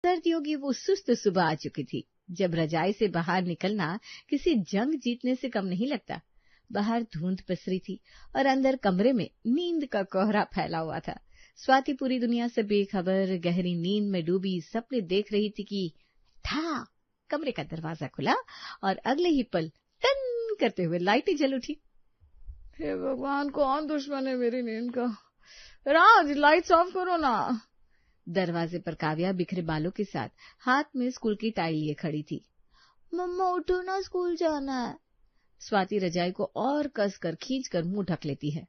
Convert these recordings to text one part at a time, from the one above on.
सर्दियों की वो सुस्त सुबह आ चुकी थी, जब रजाई से बाहर निकलना किसी जंग जीतने से कम नहीं लगता। बाहर धुंध पसरी थी और अंदर कमरे में नींद का कोहरा फैला हुआ था। स्वाति पूरी दुनिया से बेखबर गहरी नींद में डूबी सपने देख रही थी कि था कमरे का दरवाजा खुला और अगले ही पल टन करते हुए लाइटें जल उठी। हे भगवान, कौन दुश्मन है मेरी नींद का? राज, लाइट्स ऑफ करो ना। दरवाजे पर काव्या बिखरे बालों के साथ हाथ में स्कूल की टाई लिए खड़ी थी। मम्मा उठो ना, स्कूल जाना है। स्वाति रजाई को और कसकर खींचकर मुंह ढक लेती है।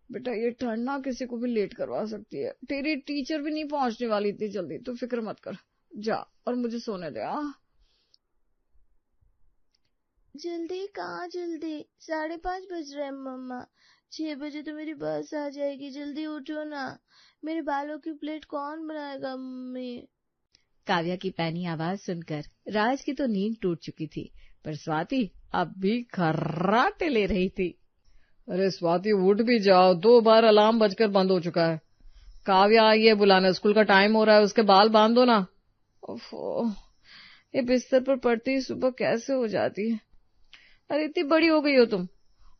बेटा, ये ठंड ना किसी को भी लेट करवा सकती है। तेरी टीचर भी नहीं पहुंचने वाली इतनी जल्दी, तो फिक्र मत कर। जा और मुझे सोने दे। जल्दी कहाँ? जल्दी 5:30 बज रहे हैं मम्मा। 6 बजे तो मेरी बस आ जाएगी। जल्दी उठो ना। मेरे बालों की प्लेट कौन बनाएगा मम्मी? काव्या की पैनी आवाज सुनकर राज की तो नींद टूट चुकी थी, पर स्वाति अब भी खर्राटे ले रही थी। अरे स्वाति, उठ भी जाओ, 2 बार अलार्म बजकर बंद हो चुका है। काव्या आई है बुलाने, स्कूल का टाइम हो रहा है, उसके बाल बांध दो ना। ओफो, ये बिस्तर पर पड़ती ही सुबह कैसे हो जाती है। अरे इतनी बड़ी हो गई हो तुम,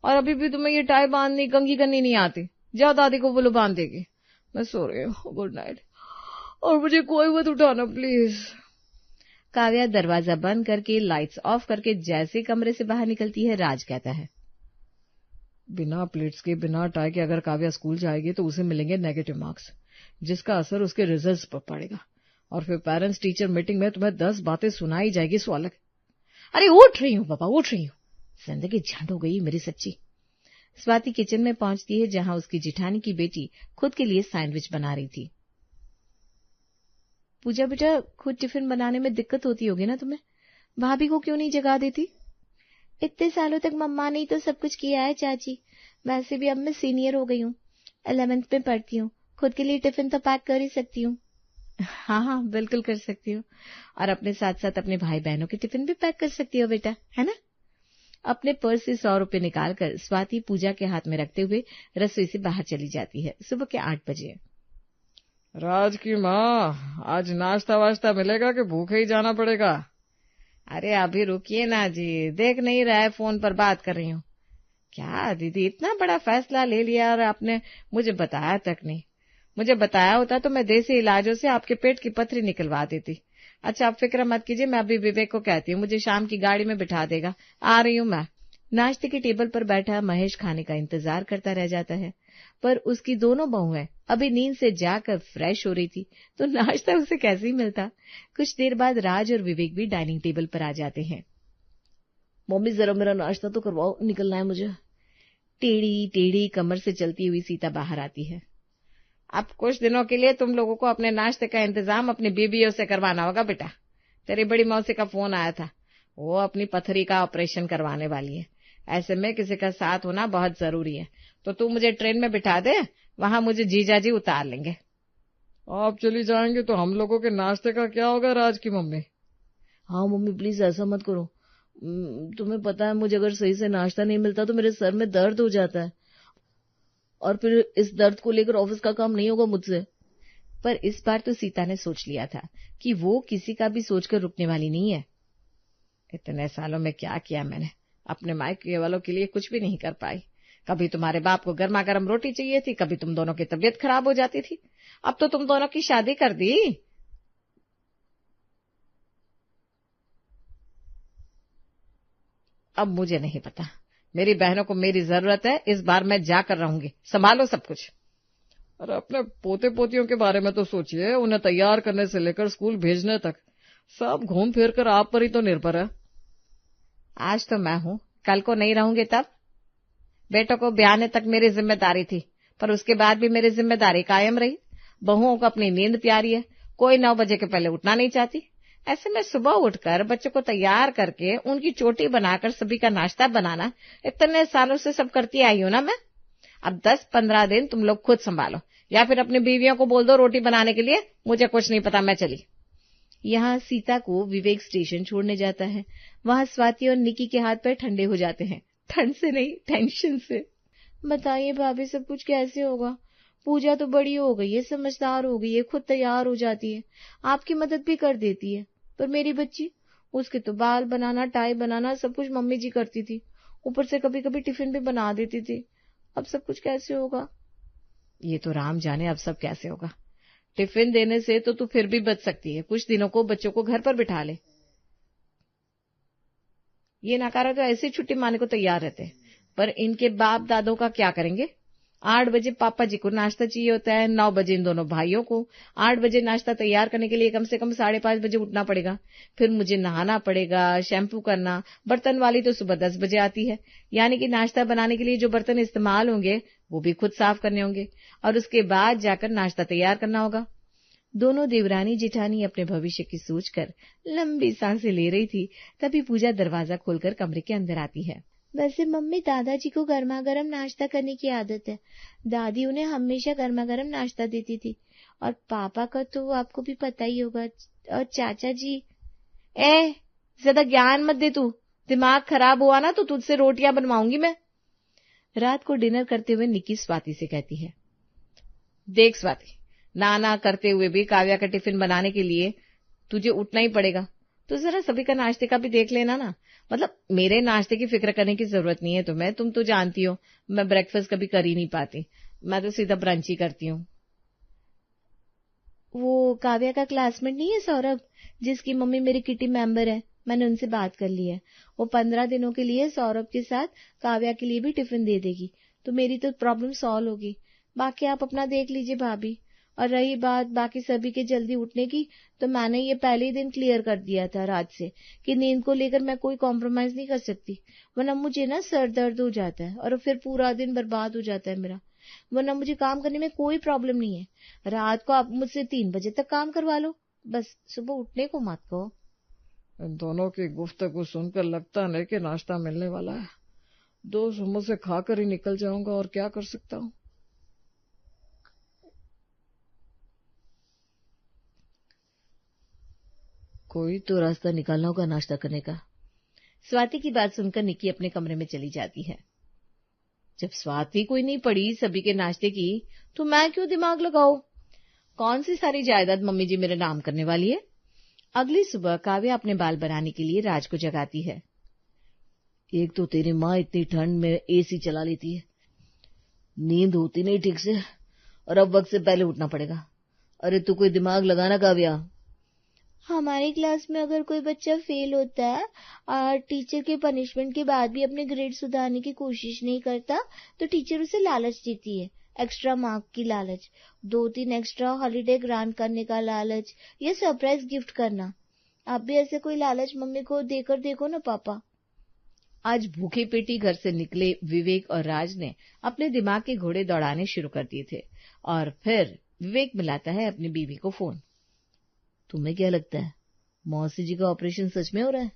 और अभी भी तुम्हें ये टाई बांधनी कंघी करनी नहीं आती। जाओ दादी को बोलो बांध देगी। मैं सो रही हूँ, गुड नाइट, और मुझे कोई मत उठाना प्लीज। काव्या दरवाजा बंद करके लाइट्स ऑफ करके जैसे कमरे से बाहर निकलती है, राज कहता है, बिना प्लेट्स के, बिना टाई के अगर काव्या स्कूल जाएगी तो उसे मिलेंगे नेगेटिव मार्क्स, जिसका असर उसके रिजल्ट्स पर पड़ेगा, और फिर पेरेंट्स टीचर मीटिंग में तुम्हें 10 बातें सुनाई जाएगी। सो अलग। अरे उठ रही हूँ पापा, उठ रही हूँ। जिंदगी झंड हो गई मेरी सच्ची। स्वाति किचन में पहुंचती है, जहां उसकी जिठानी की बेटी खुद के लिए सैंडविच बना रही थी। पूजा बेटा, खुद टिफिन बनाने में दिक्कत होती होगी ना तुम्हें? भाभी को क्यों नहीं जगा देती? इतने सालों तक मम्मा ने तो सब कुछ किया है चाची। वैसे भी अब मैं सीनियर हो गई हूँ, 11th में पढ़ती हूँ। खुद के लिए टिफिन तो पैक कर ही सकती हूँ। हाँ, बिल्कुल कर सकती हो, और अपने साथ साथ अपने भाई बहनों के टिफिन भी पैक कर सकती हो बेटा, है ना? अपने पर्स से 100 रुपए निकालकर स्वाति पूजा के हाथ में रखते हुए रसोई से बाहर चली जाती है। सुबह के 8 बजे। राज की माँ, आज नाश्ता वाश्ता मिलेगा कि भूखे ही जाना पड़ेगा? अरे अभी रुकिए ना जी, देख नहीं रहा है, फोन पर बात कर रही हूँ। क्या दीदी, इतना बड़ा फैसला ले लिया और आपने मुझे बताया तक नहीं। मुझे बताया होता तो मैं देसी इलाजों से आपके पेट की पथरी निकलवा देती। अच्छा, आप फिक्र मत कीजिए, मैं अभी विवेक को कहती हूँ, मुझे शाम की गाड़ी में बिठा देगा। आ रही हूँ मैं। नाश्ते की टेबल पर बैठा महेश खाने का इंतजार करता रह जाता है, पर उसकी दोनों बहुएं अभी नींद से जाकर फ्रेश हो रही थी, तो नाश्ता उसे कैसे ही मिलता। कुछ देर बाद राज और विवेक भी डाइनिंग टेबल पर आ जाते हैं। मम्मी जरा मेरा नाश्ता तो करवाओ, निकलना है मुझे। टेढ़ी टेढ़ी कमर से चलती हुई सीता बाहर आती है। अब कुछ दिनों के लिए तुम लोगों को अपने नाश्ते का इंतजाम अपनी बीबियों से करवाना होगा बेटा। तेरी बड़ी मौसी का फोन आया था, वो अपनी पथरी का ऑपरेशन करवाने वाली है। ऐसे में किसी का साथ होना बहुत जरूरी है, तो तू मुझे ट्रेन में बिठा दे, वहां मुझे जीजाजी उतार लेंगे। आप चली जाएंगे तो हम लोगों के नाश्ते का क्या होगा राज की मम्मी? हाँ मम्मी, प्लीज ऐसा मत करो। तुम्हें पता है, मुझे अगर सही से नाश्ता नहीं मिलता तो मेरे सर में दर्द हो जाता है, और फिर इस दर्द को लेकर ऑफिस का काम नहीं होगा मुझसे। पर इस बार तो सीता ने सोच लिया था कि वो किसी का भी सोचकर रुकने वाली नहीं है। इतने सालों में क्या किया मैंने, अपने मायके वालों के लिए कुछ भी नहीं कर पाई। कभी तुम्हारे बाप को गर्मा गर्म रोटी चाहिए थी, कभी तुम दोनों की तबीयत खराब हो जाती थी। अब तो तुम दोनों की शादी कर दी। अब मुझे नहीं पता, मेरी बहनों को मेरी जरूरत है, इस बार मैं जाकर रहूंगी। संभालो सब कुछ। अरे अपने पोते पोतियों के बारे में तो सोचिए, उन्हें तैयार करने से लेकर स्कूल भेजने तक सब घूम फिर कर आप पर ही तो निर्भर है। आज तो मैं हूं, कल को नहीं रहूंगी तब? बेटों को ब्याहने तक मेरी जिम्मेदारी थी, पर उसके बाद भी मेरी जिम्मेदारी कायम रही। बहुओं को अपनी नींद प्यारी है, कोई 9 बजे के पहले उठना नहीं चाहती। ऐसे में सुबह उठकर बच्चों को तैयार करके उनकी चोटी बनाकर सभी का नाश्ता बनाना, इतने सालों से सब करती आई हूं ना मैं। अब 10-15 दिन तुम लोग खुद संभालो, या फिर अपनी बीवियों को बोल दो रोटी बनाने के लिए। मुझे कुछ नहीं पता, मैं चली। यहाँ सीता को विवेक स्टेशन छोड़ने जाता है। वहां स्वाति और निकी के हाथ पैर ठंडे हो जाते हैं, ठंड से नहीं टेंशन से। बताइए भाभी, सब कुछ कैसे होगा? पूजा तो बड़ी हो गई है, समझदार हो गई है, खुद तैयार हो जाती है, आपकी मदद भी कर देती है। पर मेरी बच्ची, उसके तो बाल बनाना, टाई बनाना सब कुछ मम्मी जी करती थी, ऊपर से कभी कभी टिफिन भी बना देती थी। अब सब कुछ कैसे होगा? ये तो राम जाने अब सब कैसे होगा। टिफिन देने से तो तू फिर भी बच सकती है, कुछ दिनों को बच्चों को घर पर बिठा ले। ये नकारा तो ऐसे छुट्टी मारने को तैयार रहते हैं, पर इनके बाप दादों का क्या करेंगे? 8 बजे पापा जी को नाश्ता चाहिए होता है, 9 बजे इन दोनों भाइयों को। 8 बजे नाश्ता तैयार करने के लिए कम से कम 5:30 बजे उठना पड़ेगा, फिर मुझे नहाना पड़ेगा, शैम्पू करना। बर्तन वाली तो सुबह 10 बजे आती है, यानी कि नाश्ता बनाने के लिए जो बर्तन इस्तेमाल होंगे वो भी खुद साफ करने होंगे, और उसके बाद जाकर नाश्ता तैयार करना होगा। दोनों देवरानी जेठानी अपने भविष्य की सोचकर लंबी सांसें ले रही थी, तभी पूजा दरवाजा खोलकर कमरे के अंदर आती है। वैसे मम्मी, दादाजी को गर्मा गर्म नाश्ता करने की आदत है। दादी उन्हें हमेशा गर्मा गर्म नाश्ता देती थी, और पापा का तो आपको भी पता ही होगा। और चाचा जी, ज्यादा ज्ञान मत दे तू, दिमाग खराब हुआ ना तो तुझसे रोटियां बनवाऊंगी मैं। रात को डिनर करते हुए निक्की स्वाति से कहती है, देख स्वाति, ना करते हुए भी काव्या का टिफिन बनाने के लिए तुझे उठना ही पड़ेगा, तो जरा सभी का नाश्ते का भी देख लेना ना। मतलब मेरे नाश्ते की फिक्र करने की जरूरत नहीं है तुम्हें, तुम तो जानती हो मैं ब्रेकफास्ट कभी कर ही नहीं पाती, मैं तो सीधा ब्रंच ही करती हूँ। वो काव्या का क्लासमेट नहीं है सौरभ, जिसकी मम्मी मेरी किटी मेंबर है, मैंने उनसे बात कर ली है। वो 15 दिनों के लिए सौरभ के साथ काव्या के लिए भी टिफिन दे देगी, तो मेरी तो प्रॉब्लम सॉल्व होगी। बाकी आप अपना देख लीजिए भाभी। और रही बात बाकी सभी के जल्दी उठने की, तो मैंने ये पहले ही दिन क्लियर कर दिया था रात से कि नींद को लेकर मैं कोई कॉम्प्रोमाइज नहीं कर सकती, वरना मुझे ना सर दर्द हो जाता है और फिर पूरा दिन बर्बाद हो जाता है मेरा। वरना मुझे काम करने में कोई प्रॉब्लम नहीं है। रात को आप मुझसे 3 बजे तक काम करवा लो, बस सुबह उठने को मत कहो। इन दोनों की गुफ्तगू सुनकर लगता नहीं कि नाश्ता मिलने वाला है। 2 समोसे खाकर ही निकल जाऊंगा, और क्या कर सकता हूँ। कोई तो रास्ता निकालना होगा नाश्ता करने का। स्वाति की बात सुनकर निक्की अपने कमरे में चली जाती है। जब स्वाति कोई नहीं पड़ी सभी के नाश्ते की, तो मैं क्यों दिमाग लगाऊं? कौन सी सारी जायदाद मम्मी जी मेरे नाम करने वाली है? अगली सुबह काव्या अपने बाल बनाने के लिए राज को जगाती है। एक तो तेरी माँ इतनी ठंड में एसी चला लेती है, नींद होती नहीं ठीक से, और अब वक्त से पहले उठना पड़ेगा। अरे तू कोई दिमाग लगाना काव्या। हमारी क्लास में अगर कोई बच्चा फेल होता है और टीचर के पनिशमेंट के बाद भी अपने ग्रेड सुधारने की कोशिश नहीं करता, तो टीचर उसे लालच देती है, एक्स्ट्रा मार्क की लालच, 2-3 एक्स्ट्रा हॉलीडे ग्रांट करने का लालच, या सरप्राइज गिफ्ट करना। आप भी ऐसे कोई लालच मम्मी को देकर देखो ना पापा। आज भूखे पेटी घर से निकले विवेक और राज ने अपने दिमाग के घोड़े दौड़ाने शुरू कर दिए थे, और फिर विवेक मिलाता है अपनी बीवी को फोन। तुम्हें क्या लगता है मौसी जी का ऑपरेशन सच में हो रहा है?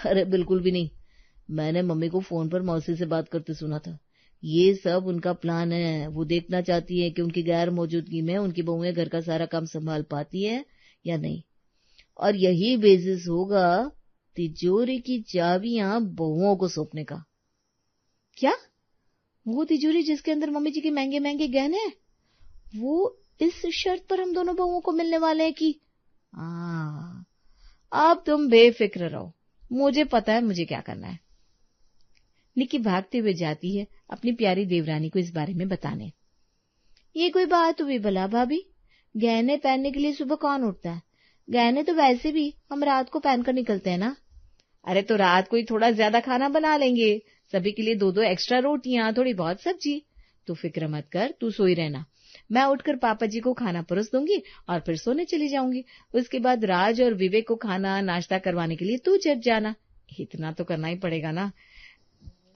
अरे बिल्कुल भी नहीं, मैंने मम्मी को फोन पर मौसी से बात करते सुना था। ये सब उनका प्लान है। वो देखना चाहती है कि उनकी गैर मौजूदगी में उनकी बहुएं घर का सारा काम संभाल पाती है या नहीं, और यही बेसिस होगा तिजोरी की चाबियां बहुओं को सौंपने का। क्या? वो तिजोरी जिसके अंदर मम्मी जी के महंगे महंगे गहने हैं, वो इस शर्त पर हम दोनों बहुओं को मिलने वाले हैं कि अब तुम बेफिक्र रहो, मुझे पता है मुझे क्या करना है। निक्की भागते हुए जाती है अपनी प्यारी देवरानी को इस बारे में बताने। ये कोई बात हुई भला भाभी? गहने पहनने के लिए सुबह कौन उठता है? गहने तो वैसे भी हम रात को पहनकर निकलते हैं ना। अरे तो रात को ही थोड़ा ज्यादा खाना बना लेंगे, सभी के लिए 2-2 एक्स्ट्रा रोटियां, थोड़ी बहुत सब्जी। तू फिक्र मत कर, तू सोई रहना, मैं उठकर पापा जी को खाना परोस दूंगी और फिर सोने चली जाऊंगी। उसके बाद राज और विवेक को खाना नाश्ता करवाने के लिए तू चढ़ जाना। इतना तो करना ही पड़ेगा ना।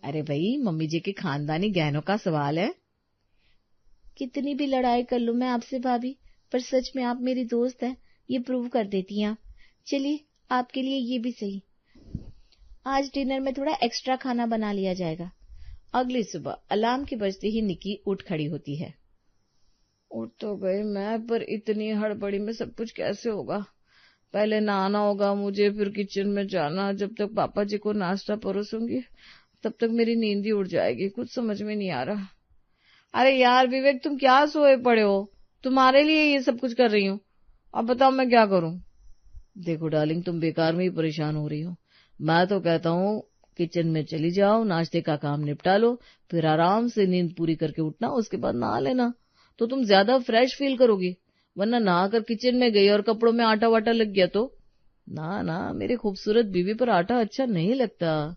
अरे भाई, मम्मी जी के खानदानी गहनों का सवाल है। कितनी भी लड़ाई कर लूं मैं आपसे भाभी, पर सच में आप मेरी दोस्त हैं, ये प्रूव कर देती हैं आप। चलिए, आपके लिए ये भी सही, आज डिनर में थोड़ा एक्स्ट्रा खाना बना लिया जाएगा। अगली सुबह अलार्म के बजते ही निक्की उठ खड़ी होती है। उठ तो गई मैं, पर इतनी हड़बड़ी में सब कुछ कैसे होगा? पहले नहाना होगा मुझे, फिर किचन में जाना। जब तक पापा जी को नाश्ता परोसूंगी तब तक मेरी नींद ही उड़ जाएगी। कुछ समझ में नहीं आ रहा। अरे यार विवेक, तुम क्या सोए पड़े हो? तुम्हारे लिए ये सब कुछ कर रही हूँ, अब बताओ मैं क्या करूं? देखो डार्लिंग, तुम बेकार में ही परेशान हो रही हो। मैं तो कहता हूँ किचन में चली जाओ, नाश्ते का काम निपटा लो, फिर आराम से नींद पूरी करके उठना, उसके बाद नहा लेना, तो तुम ज्यादा फ्रेश फील करोगी। वरना नहाकर किचन में गई और कपड़ों में आटा वाटा लग गया तो ना ना, मेरी खूबसूरत बीवी पर आटा अच्छा नहीं लगता।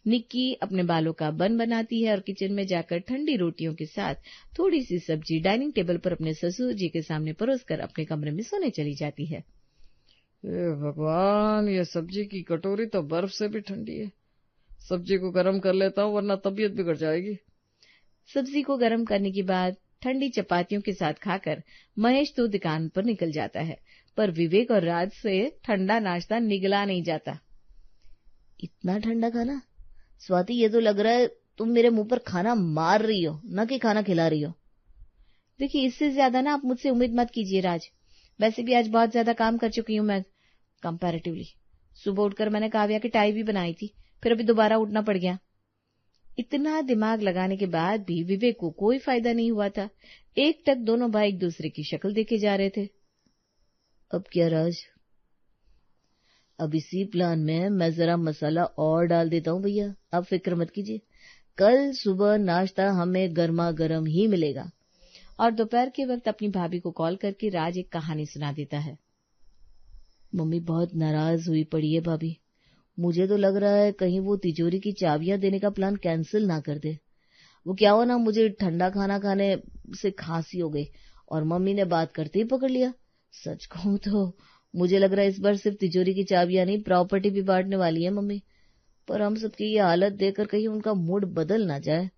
निक्की अपने बालों का बन बनाती है और किचन में जाकर ठंडी रोटियों के साथ थोड़ी सी सब्जी डाइनिंग टेबल पर अपने ससुर जी के सामने परोसकर अपने कमरे में सोने चली जाती है। भगवान, ये सब्जी की कटोरी तो बर्फ से भी ठंडी है। सब्जी को गर्म कर लेता हूँ वरना तबीयत बिगड़ जाएगी। सब्जी को गर्म करने के बाद ठंडी चपातियों के साथ खाकर महेश तो दुकान पर निकल जाता है, पर विवेक और राज से ठंडा नाश्ता निगला नहीं जाता। इतना ठंडा खाना? स्वाति, ये तो लग रहा है तुम मेरे मुंह पर खाना मार रही हो, न कि खाना खिला रही हो। देखिए, इससे ज्यादा ना आप मुझसे उम्मीद मत कीजिए राज। वैसे भी आज बहुत ज्यादा काम कर चुकी हूँ मैं कंपैरेटिवली। सुबह उठकर मैंने काव्या की टाई भी बनाई थी, फिर अभी दोबारा उठना पड़ गया। इतना दिमाग लगाने के बाद भी विवेक को कोई फायदा नहीं हुआ था। एक टक दोनों भाई एक दूसरे की शक्ल देखे जा रहे थे। अब क्या राज? अब इसी प्लान में मैं जरा मसाला और डाल देता हूँ भैया, आप फिक्र मत कीजिए, कल सुबह नाश्ता हमें गर्मा गर्म ही मिलेगा। और दोपहर के वक्त अपनी भाभी को कॉल करके राज एक कहानी सुना देता है। मम्मी बहुत नाराज हुई पड़ी है भाभी, मुझे तो लग रहा है कहीं वो तिजोरी की चाबियां देने का प्लान कैंसिल ना कर दे। वो क्या हो ना, मुझे ठंडा खाना खाने से खांसी हो गई और मम्मी ने बात करते ही पकड़ लिया। सच कहूं तो मुझे लग रहा है इस बार सिर्फ तिजोरी की चाबियां नहीं, प्रॉपर्टी भी बांटने वाली है मम्मी। पर हम सबकी ये हालत देखकर कहीं उनका मूड बदल ना जाए।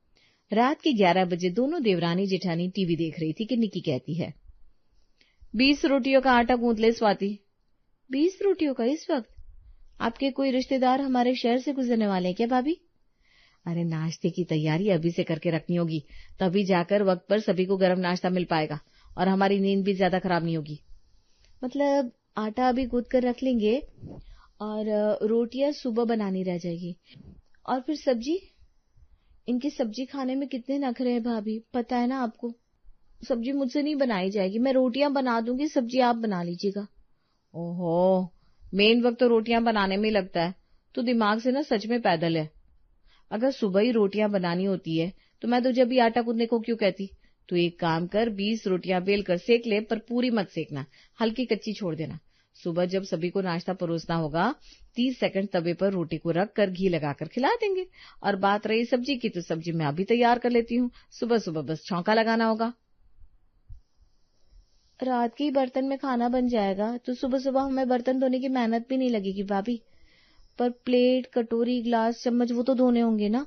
रात के 11 बजे दोनों देवरानी जेठानी टीवी देख रही थी कि निक्की कहती है, 20 रोटियों का आटा गूंथ ले स्वाति। 20 रोटियों का इस वक्त? आपके कोई रिश्तेदार हमारे शहर से गुजरने वाले हैं क्या भाभी? अरे नाश्ते की तैयारी अभी से करके रखनी होगी, तभी जाकर वक्त पर सभी को गर्म नाश्ता मिल पाएगा और हमारी नींद भी ज्यादा खराब नहीं होगी। मतलब आटा अभी गूंथ कर रख लेंगे और रोटियां सुबह बनानी रह जाएगी। और फिर सब्जी? इनकी सब्जी खाने में कितने नखरे हैं भाभी, पता है ना आपको। सब्जी मुझसे नहीं बनाई जाएगी, मैं रोटियां बना दूंगी, सब्जी आप बना लीजिएगा। ओहो, मेन वक्त तो रोटियां बनाने में ही लगता है, तो दिमाग से ना सच में पैदल है। अगर सुबह ही रोटियां बनानी होती है तो मैं तुझे भी आटा गूंथने को क्यों कहती। तो एक काम कर, 20 रोटियां बेल कर सेक ले, पर पूरी मत सेकना, हल्की कच्ची छोड़ देना। सुबह जब सभी को नाश्ता परोसना होगा 30 सेकंड तवे पर रोटी को रख कर घी लगाकर खिला देंगे। और बात रही सब्जी की, तो सब्जी मैं अभी तैयार कर लेती हूँ, सुबह सुबह बस छौंका लगाना होगा। रात के ही बर्तन में खाना बन जाएगा तो सुबह सुबह हमें बर्तन धोने की मेहनत भी नहीं लगेगी भाभी। पर प्लेट, कटोरी, ग्लास, चम्मच वो तो धोने होंगे ना।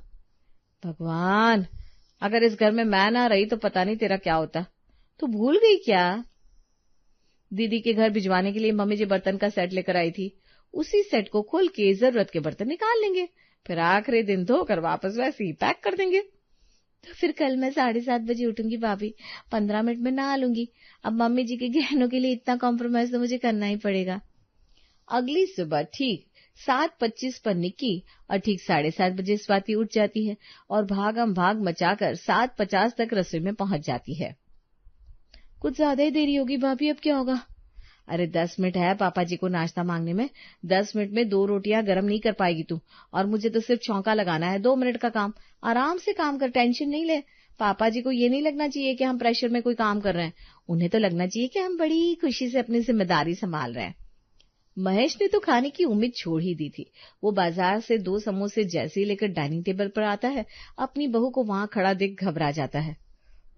भगवान, अगर इस घर में मैं ना रही तो पता नहीं तेरा क्या होता। तो भूल गई क्या? दीदी के घर भिजवाने के लिए मम्मी जी बर्तन का सेट लेकर आई थी, उसी सेट को खोल के जरूरत के बर्तन निकाल लेंगे, फिर आखिरी दिन धोकर वापस वैसे ही पैक कर देंगे। तो फिर कल मैं 7:30 बजे उठूंगी भाभी, 15 मिनट में नहा लूंगी। अब मम्मी जी के गहनों के लिए इतना कॉम्प्रोमाइज तो मुझे करना ही पड़ेगा। अगली सुबह ठीक 7:25 पर निक्की और ठीक 7:30 बजे स्वाति उठ जाती है और भागम भाग मचाकर 7:50 तक रसोई में पहुंच जाती है। कुछ ज्यादा ही देरी होगी भाभी, अब क्या होगा? अरे 10 मिनट है पापा जी को नाश्ता मांगने में, 10 मिनट में 2 रोटियां गर्म नहीं कर पाएगी तू, और मुझे तो सिर्फ छौंका लगाना है, 2 मिनट का काम, आराम से काम कर, टेंशन नहीं ले। पापा जी को ये नहीं लगना चाहिए कि हम प्रेशर में कोई काम कर रहे हैं, उन्हें तो लगना चाहिए कि हम बड़ी खुशी से अपनी जिम्मेदारी संभाल रहे हैं। महेश ने तो खाने की उम्मीद छोड़ ही दी थी। वो बाजार से 2 समोसे जैसे ही लेकर डाइनिंग टेबल पर आता है, अपनी बहू को वहां खड़ा देख घबरा जाता है।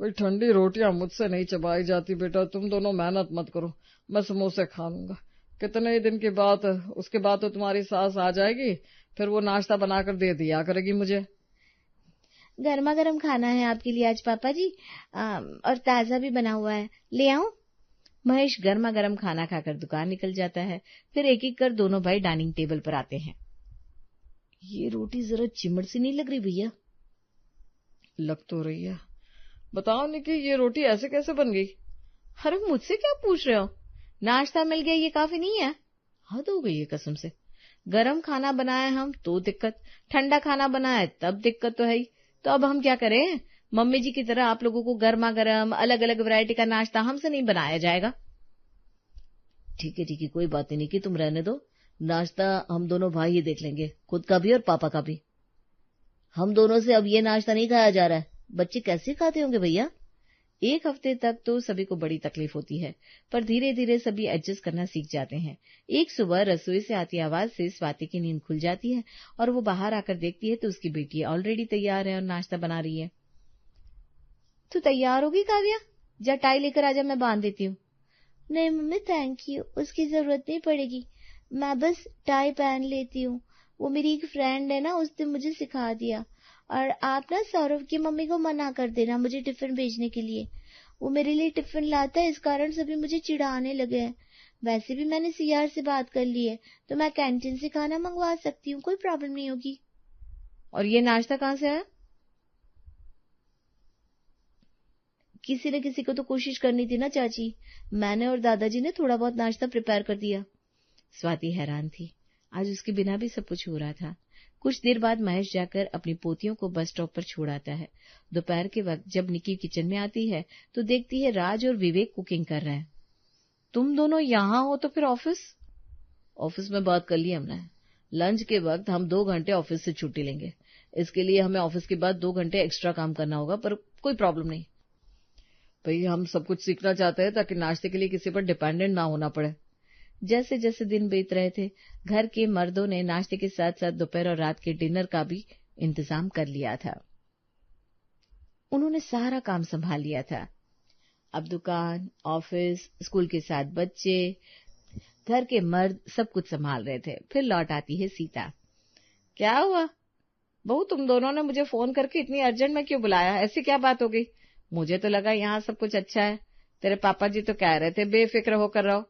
वही ठंडी रोटियां मुझसे नहीं चबाई जाती बेटा, तुम दोनों मेहनत मत करो, मैं समोसे खा लूंगा। कितने ही दिन की बात, उसके बाद तो तुम्हारी सास आ जाएगी, फिर वो नाश्ता बनाकर दे दिया करेगी मुझे। गर्मा गर्म खाना है आपके लिए आज पापा जी, और ताजा भी बना हुआ है, ले आऊं? महेश गर्मा गर्म खाना खाकर दुकान निकल जाता है। फिर एक एक कर दोनों भाई डाइनिंग टेबल पर आते हैं। ये रोटी जरा चिमड़ सी नहीं लग रही भैया? लग तो रही है। बताओ निकी, ये रोटी ऐसे कैसे बन गई? अरे मुझसे क्या पूछ रहे हो, नाश्ता मिल गया ये काफी नहीं है? हद हो गई है कसम से। गरम खाना बनाए हम तो दिक्कत, ठंडा खाना बनाए तब दिक्कत तो है ही। तो अब हम क्या करें? मम्मी जी की तरह आप लोगों को गर्मा गर्म अलग अलग वैरायटी का नाश्ता हमसे नहीं बनाया जाएगा। ठीक है, कोई बात नहीं कि तुम रहने दो, नाश्ता हम दोनों भाई ही देख लेंगे, खुद का भी और पापा का भी। हम दोनों से अब ये नाश्ता नहीं खाया जा रहा है, बच्चे कैसे खाते होंगे भैया। एक हफ्ते तक तो सभी को बड़ी तकलीफ होती है, पर धीरे धीरे सभी एडजस्ट करना सीख जाते हैं। एक सुबह रसोई से आती आवाज से स्वाति की नींद खुल जाती है और वो बाहर आकर देखती है तो उसकी बेटी ऑलरेडी तैयार है और नाश्ता बना रही है। तू तैयार होगी काव्या? जा टाई लेकर आजा, मैं बांध देती हूँ। नहीं मम्मी थैंक यू, उसकी जरूरत नहीं पड़ेगी, मैं बस टाई पहन लेती हूँ। वो मेरी एक फ्रेंड है ना, उसने मुझे सिखा दिया। और आप ना सौरभ की मम्मी को मना कर देना मुझे टिफिन भेजने के लिए। वो मेरे लिए टिफिन लाता है, इस कारण सभी मुझे चिढ़ाने लगे हैं। वैसे भी मैंने सीआर से बात कर ली है, तो मैं कैंटीन से खाना मंगवा सकती हूँ, कोई प्रॉब्लम नहीं होगी। और ये नाश्ता कहाँ से आया? किसी न किसी को तो कोशिश करनी थी ना चाची, मैंने और दादाजी ने थोड़ा बहुत नाश्ता प्रिपेयर कर दिया। स्वाति हैरान थी, आज उसके बिना भी सब कुछ हो रहा था। कुछ देर बाद महेश जाकर अपनी पोतियों को बस स्टॉप पर छोड़ आता है। दोपहर के वक्त जब निकी किचन में आती है तो देखती है राज और विवेक कुकिंग कर रहे हैं। तुम दोनों यहाँ हो तो फिर ऑफिस में बात कर ली हमने, लंच के वक्त हम 2 घंटे ऑफिस से छुट्टी लेंगे। इसके लिए हमें ऑफिस के बाद 2 घंटे एक्स्ट्रा काम करना होगा, पर कोई प्रॉब्लम नहीं। भाई हम सब कुछ सीखना चाहते हैं ताकि नाश्ते के लिए किसी पर डिपेंडेंट ना होना पड़े। जैसे जैसे दिन बीत रहे थे, घर के मर्दों ने नाश्ते के साथ साथ दोपहर और रात के डिनर का भी इंतजाम कर लिया था। उन्होंने सारा काम संभाल लिया था। अब दुकान, ऑफिस, स्कूल के साथ बच्चे, घर के मर्द सब कुछ संभाल रहे थे। फिर लौट आती है सीता। क्या हुआ बहू, तुम दोनों ने मुझे फोन करके इतनी अर्जेंट में क्यों बुलाया? ऐसी क्या बात हो गई? मुझे तो लगा यहाँ सब कुछ अच्छा है। तेरे पापा जी तो कह रहे थे बेफिक्र होकर रहो।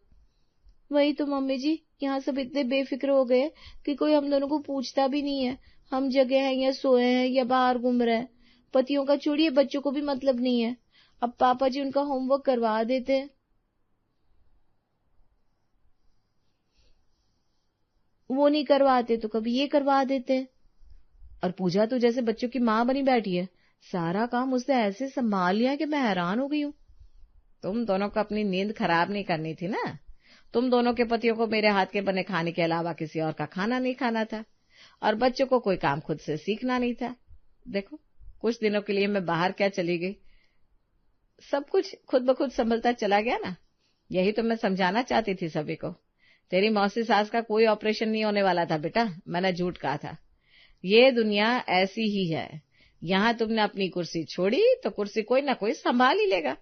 वही तो मम्मी जी, यहाँ सब इतने बेफिक्र हो गए कि कोई हम दोनों को पूछता भी नहीं है हम जगह हैं या सोए हैं या बाहर घूम रहे हैं। पतियों का छोड़िए, बच्चों को भी मतलब नहीं है। अब पापा जी उनका होमवर्क करवा देते हैं। वो नहीं करवाते तो कभी ये करवा देते हैं। और पूजा तो जैसे बच्चों की माँ बनी बैठी है, सारा काम उसने ऐसे संभाल लिया कि मैं हैरान हो गई हूँ। तुम दोनों को अपनी नींद खराब नहीं करनी थी ना। तुम दोनों के पतियों को मेरे हाथ के बने खाने के अलावा किसी और का खाना नहीं खाना था, और बच्चों को कोई काम खुद से सीखना नहीं था। देखो, कुछ दिनों के लिए मैं बाहर क्या चली गई, सब कुछ खुद ब खुद संभलता चला गया ना। यही तो मैं समझाना चाहती थी सभी को। तेरी मौसी सास का कोई ऑपरेशन नहीं होने वाला था बेटा, मैंने झूठ कहा था। ये दुनिया ऐसी ही है, यहाँ तुमने अपनी कुर्सी छोड़ी तो कुर्सी कोई ना कोई संभाल ही लेगा।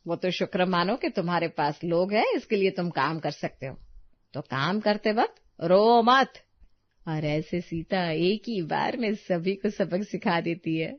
वो तो शुक्र मानो कि तुम्हारे पास लोग हैं, इसके लिए तुम काम कर सकते हो। तो काम करते वक्त रो मत। और ऐसे सीता एक ही बार में सभी को सबक सिखा देती है।